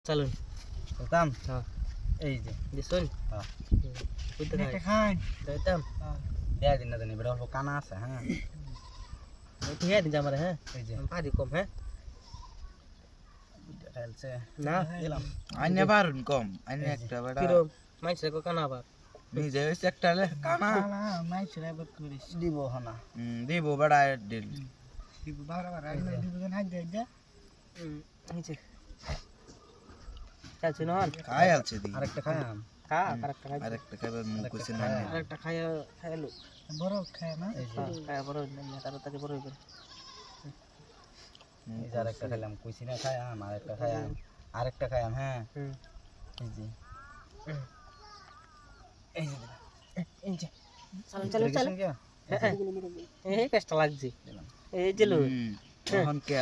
চলুন চলতাম। হ্যাঁ এই যে দিছুন হ্যাঁ কইতে একটা খাই খান দিতাম দেয়া দিন না জানি বেটা অল্প কানা আছে হ্যাঁ ঠিক আছে দিন আমার হ্যাঁ এই যে পারি কম হ্যাঁ খেলছে না দিলাম আইনে পারুন কম আইনে একটা বেটা কিরম মাইছে কো কানা আবার নিজে হইছে একটা লে কানা মাইছে এবার করিস দিব হনা দিব বেটা ডিল দিব বারবার আইনে দিব না হাত দে নিচে চলছে না খাই আলছে দি আরেকটা খায়াম খা আরেকটা খাই আরেকটা খাবার মুখ কইছে না আরেকটা খাইলো বড় খায় না এই যে খায় বড় না তাড়াতাড়ি বড় হইবে এই যে আরেকটা খেলাম কইছি না খায়াম আরেকটা খায়াম হ্যাঁ এই যে এই যে এই যে চলো চলো চলো কি এই পেস্টা লাগছে এই যে লো তখন কে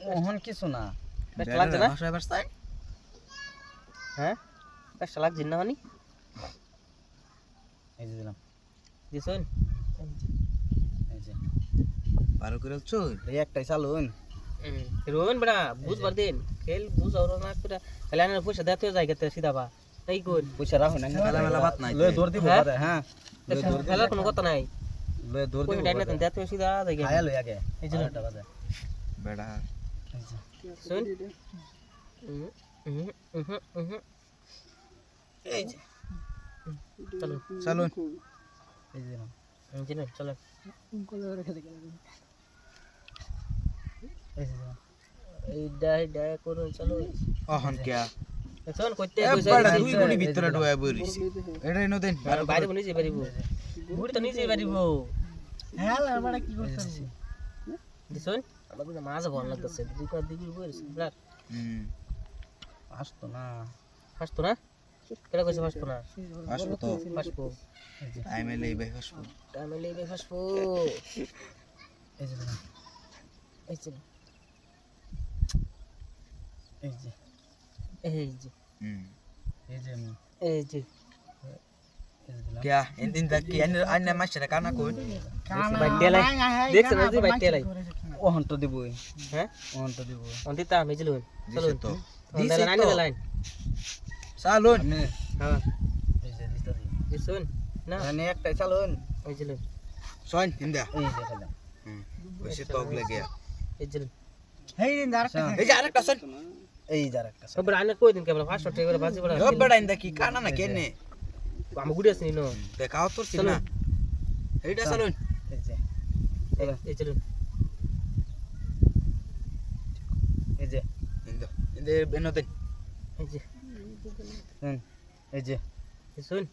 ওহন কিছু না পেস্টা লাগছে না ভাষা ভাষা হ্যাঁ পেস্টা লাগছে না হনি এই যে দিলাম দিছুন এই যে পারো করে চল এই একটাই চালুন রোহন বড়া বুঝবার দিন খেল বুঝ আর না করে খেলানোর পয়সা দিতে জায়গা তে সিধা বা তাই কই পয়সা রাখো না মেলা মেলা বাত নাই লয়ে দৌড় দিব হ্যাঁ? বাদে হ্যাঁ খেলার কোনো কথা নাই লয়ে দৌড় কোন দিব ডাইনা তেন দিতে সিধা জায়গা খায়া লই আগে এই যে আরেকটা বাদে বেটা এই যে শুন এই যে চলো চলুন এই যে দিলাম চলো চলো এই যে দিলাম এই ডাই ডাই করুন চলো অহন কে শুন কইতে এ কইছে বেটা দুই গুলি ভিতরে ঢোয়া বইরিস এটাই ন দেন বাইরে বনি যে পারিব বুড়ি তো নিজে পারিব হ্যাঁ বড় কি করছিস দিছুন আবার মাছ ভালো লাগতেছে দুই কার দিকে বইস ব্লাক আসতো না ফাসতো না কেডা কইছে ফাসতো না আসবো তো ফাসবো টাইমে লইবে আসবো টাইমে লইবে ফাসবো এই যে দিলাম এই যে এই যে এই যে এই যে আমি এই যে এই যে দিলাম কে ইন দা কি আইনে মাছটা কানা কই বাইটেলাই দেখছ না যে বাইটেলাই ওহন তো দিবই হ্যাঁ ওহন তো দিবই অন্তিতা মেজলুন চলো দিছে তো দিছে লাইন লাইন চালুন আমি হ্যাঁ এই যে দিতে দিই দিছুন না মানে একটাই চালুন এই যে সন ইন্দা এই যে খেলাম কইছে তক লাগে এই যে এই দিন আরেকটা এই যে আরেকটা সন এই যে আরেকটা সব আনে কই দিন কেবল ফাস্ট ট্রেক করে বাজি বড় ও বেটা ইন্দা কি কানা না কেনে আমি গুড়ি আসনি নো দেখাও তোর সিনা এইটা চালুন এই যে এই চলুন এই যে ইন্দা ইন্দে বেনো দেন এই যে এই যে দিছুন